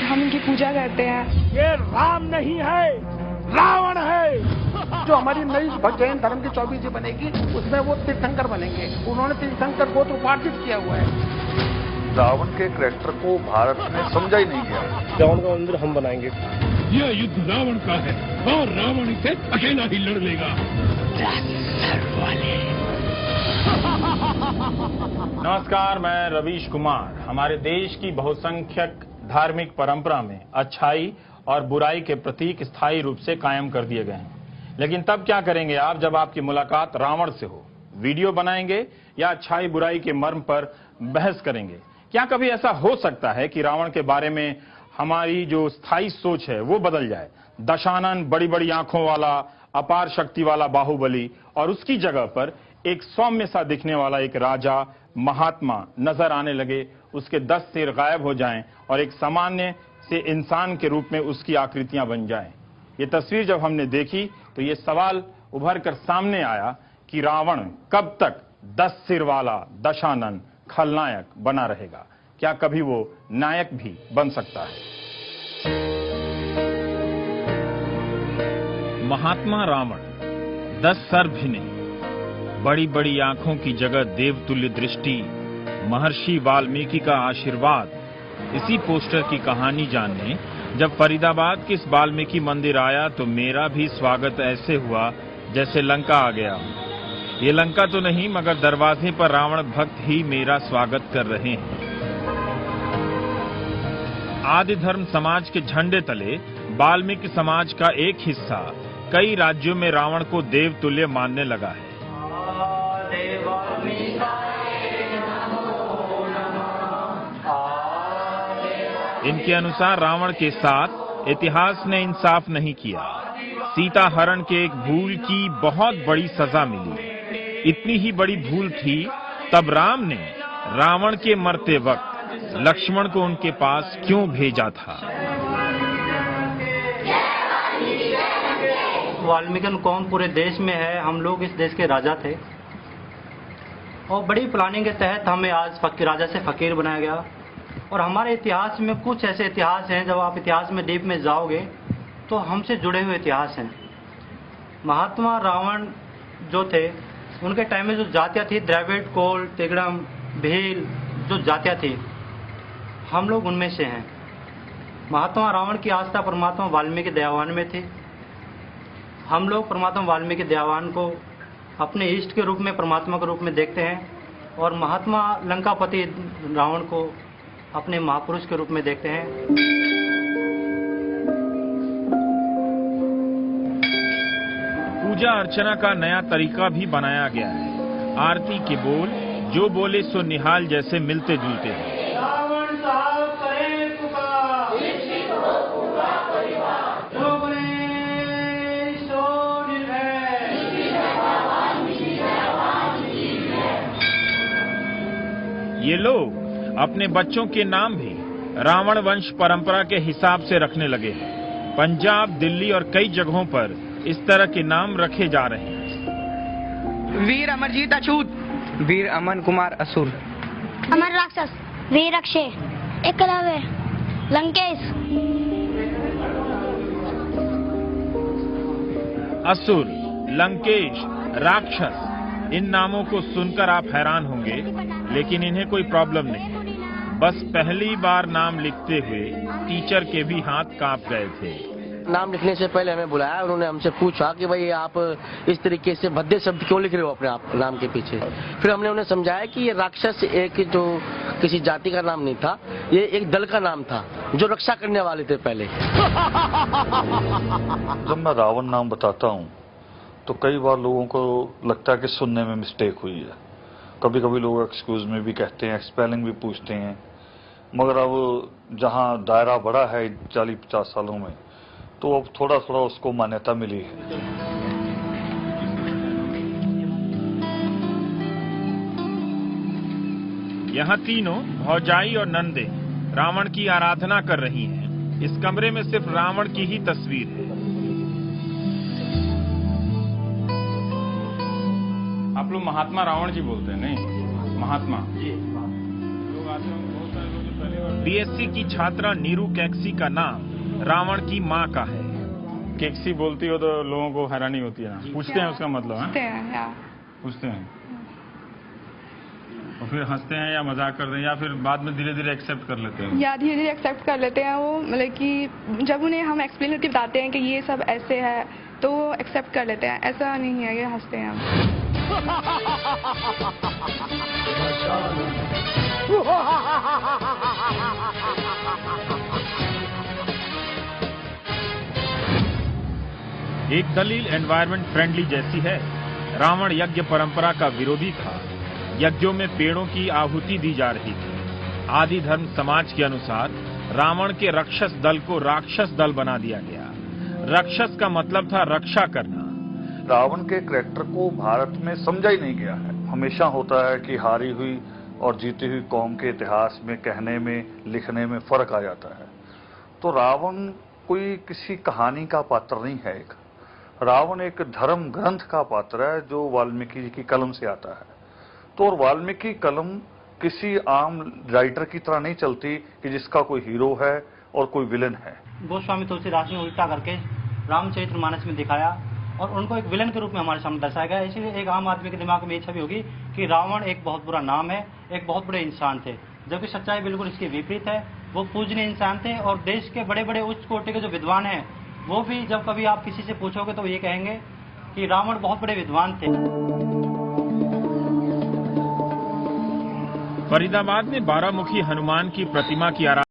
हम इनकी पूजा करते हैं। ये राम नहीं है, रावण है। जो हमारी नई जैन धर्म की 24 बनेगी उसमें वो तीर्थंकर बनेंगे। उन्होंने तीर्थंकर गोत्र उपार्जित किया हुआ है। रावण के कैरेक्टर को भारत में समझा ही नहीं गया। रावण का मंदिर हम बनाएंगे। यह युद्ध रावण का है और रावण इसे अकेला ही लड़ लेगा। नमस्कार, मैं रवीश कुमार। हमारे देश की बहुसंख्यक धार्मिक परंपरा में अच्छाई और बुराई के प्रतीक स्थायी रूप से कायम कर दिए गए हैं। लेकिन तब क्या करेंगे आप जब आपकी मुलाकात रावण से हो? वीडियो बनाएंगे या अच्छाई बुराई के मर्म पर बहस करेंगे? क्या कभी ऐसा हो सकता है कि रावण के बारे में हमारी जो स्थायी सोच है वो बदल जाए? दशानन, बड़ी बड़ी आंखों वाला, अपार शक्ति वाला बाहुबली, और उसकी जगह पर एक सौम्य सा दिखने वाला एक राजा महात्मा नजर आने लगे, उसके 10 सिर गायब हो जाएं और एक सामान्य से इंसान के रूप में उसकी आकृतियां बन जाएं। ये तस्वीर जब हमने देखी तो ये सवाल उभर कर सामने आया कि रावण कब तक 10 सिर वाला दशानन खलनायक बना रहेगा? क्या कभी वो नायक भी बन सकता है? महात्मा रावण 10 सर भी नहीं, बड़ी बड़ी आंखों की जगह देवतुल्य दृष्टि, महर्षि वाल्मीकि का आशीर्वाद। इसी पोस्टर की कहानी जानने जब फरीदाबाद के इस वाल्मीकि मंदिर आया तो मेरा भी स्वागत ऐसे हुआ जैसे लंका आ गया। ये लंका तो नहीं, मगर दरवाजे पर रावण भक्त ही मेरा स्वागत कर रहे हैं। आदि धर्म समाज के झंडे तले वाल्मीकि समाज का एक हिस्सा कई राज्यों में रावण को देवतुल्य मानने लगा है। इनके अनुसार रावण के साथ इतिहास ने इंसाफ नहीं किया। सीता हरण के एक भूल की बहुत बड़ी सजा मिली। इतनी ही बड़ी भूल थी तब राम ने रावण के मरते वक्त लक्ष्मण को उनके पास क्यों भेजा था? वाल्मीकि कौम पूरे देश में है। हम लोग इस देश के राजा थे और बड़ी प्लानिंग के तहत हमें आज राजा से फकीर बनाया गया। और हमारे इतिहास में कुछ ऐसे इतिहास हैं, जब आप इतिहास में डीप में जाओगे तो हमसे जुड़े हुए इतिहास हैं। महात्मा रावण जो थे, उनके टाइम में जो जातियाँ थी, द्रविड़, कोल, तिगड़म, भील, जो जातियाँ थी, हम लोग उनमें से हैं। महात्मा रावण की आस्था परमात्मा वाल्मीकि दयावान में थी। हम लोग परमात्मा वाल्मीकि दयावान को अपने इष्ट के रूप में, परमात्मा के रूप में देखते हैं और महात्मा लंकापति रावण को अपने महापुरुष के रूप में देखते हैं। पूजा अर्चना का नया तरीका भी बनाया गया है। आरती के बोल जो बोले सो निहाल जैसे मिलते जुलते हैं। ये लोग अपने बच्चों के नाम भी रावण वंश परंपरा के हिसाब से रखने लगे हैं। पंजाब, दिल्ली और कई जगहों पर इस तरह के नाम रखे जा रहे हैं। वीर अमरजीत अछूत, वीर अमन कुमार असुर, अमर राक्षस, वीर अक्षय, एकलव्य, लंकेश। असुर, लंकेश, राक्षस, इन नामों को सुनकर आप हैरान होंगे, लेकिन इन्हें कोई प्रॉब्लम नहीं। बस पहली बार नाम लिखते हुए टीचर के भी हाथ कांप गए थे। नाम लिखने से पहले हमें बुलाया, उन्होंने हमसे पूछा कि भाई आप इस तरीके से भद्दे शब्द क्यों लिख रहे हो अपने आप नाम के पीछे। फिर हमने उन्हें समझाया कि ये राक्षस एक जो किसी जाति का नाम नहीं था, ये एक दल का नाम था जो रक्षा करने वाले थे पहले। जब मैं रावण नाम बताता हूँ तो कई बार लोगों को लगता है कि सुनने में मिस्टेक हुई है। कभी कभी लोग एक्सक्यूज में भी कहते हैं, स्पेलिंग भी पूछते हैं, मगर अब जहाँ दायरा बड़ा है 40-50 सालों में, तो अब थोड़ा थोड़ा उसको मान्यता मिली है। यहाँ तीनों भौजाई और नंदे रावण की आराधना कर रही हैं। इस कमरे में सिर्फ रावण की ही तस्वीर है। आप लोग महात्मा रावण जी बोलते हैं नहीं? महात्मा जी लोग आते हैं, बहुत सारे लोग पहली बीएससी की छात्रा नीरू कैक्सी का नाम रावण की मां का है। कैक्सी बोलती हो तो लोगों को हैरानी होती है ना, पूछते हैं उसका मतलब है? पूछते हैं और फिर हंसते हैं या मजाक करते हैं या फिर बाद में धीरे धीरे एक्सेप्ट कर लेते हैं? या धीरे धीरे एक्सेप्ट कर लेते हैं वो, मतलब कि जब उन्हें हम एक्सप्लेन करके बताते हैं कि ये सब ऐसे है तो वो एक्सेप्ट कर लेते हैं, ऐसा नहीं है, ये हंसते हैं हम। एक दलील एनवायरमेंट फ्रेंडली जैसी है। रावण यज्ञ परंपरा का विरोधी था। यज्ञों में पेड़ों की आहुति दी जा रही थी। आदि धर्म समाज के अनुसार रावण के राक्षस दल को राक्षस दल बना दिया गया। राक्षस का मतलब था रक्षा करना। रावण के कैरेक्टर को भारत में समझा ही नहीं गया है। हमेशा होता है कि हारी हुई और जीती हुई कौम के इतिहास में कहने में लिखने में फर्क आ जाता है। तो रावण कोई किसी कहानी का पात्र नहीं है। रावण एक धर्म ग्रंथ का पात्र है जो वाल्मीकि जी की कलम से आता है। तो और वाल्मीकि कलम किसी आम राइटर की तरह नहीं चलती कि जिसका कोई हीरो है और कोई विलन है। गोस्वामी तुलसीदास ने उल्टा करके रामचरितमानस में दिखाया और उनको एक विलन के रूप में हमारे सामने दर्शाया गया। इसीलिए एक आम आदमी के दिमाग में ये छवि होगी कि रावण एक बहुत बुरा नाम है, एक बहुत बड़े इंसान थे, जबकि सच्चाई बिल्कुल इसके विपरीत है। वो पूजनीय इंसान थे और देश के बड़े बड़े उच्च कोटि के जो विद्वान हैं वो भी जब कभी आप किसी से पूछोगे तो ये कहेंगे कि रावण बहुत बड़े विद्वान थे। फरीदाबाद में 12 मुखी हनुमान की प्रतिमा की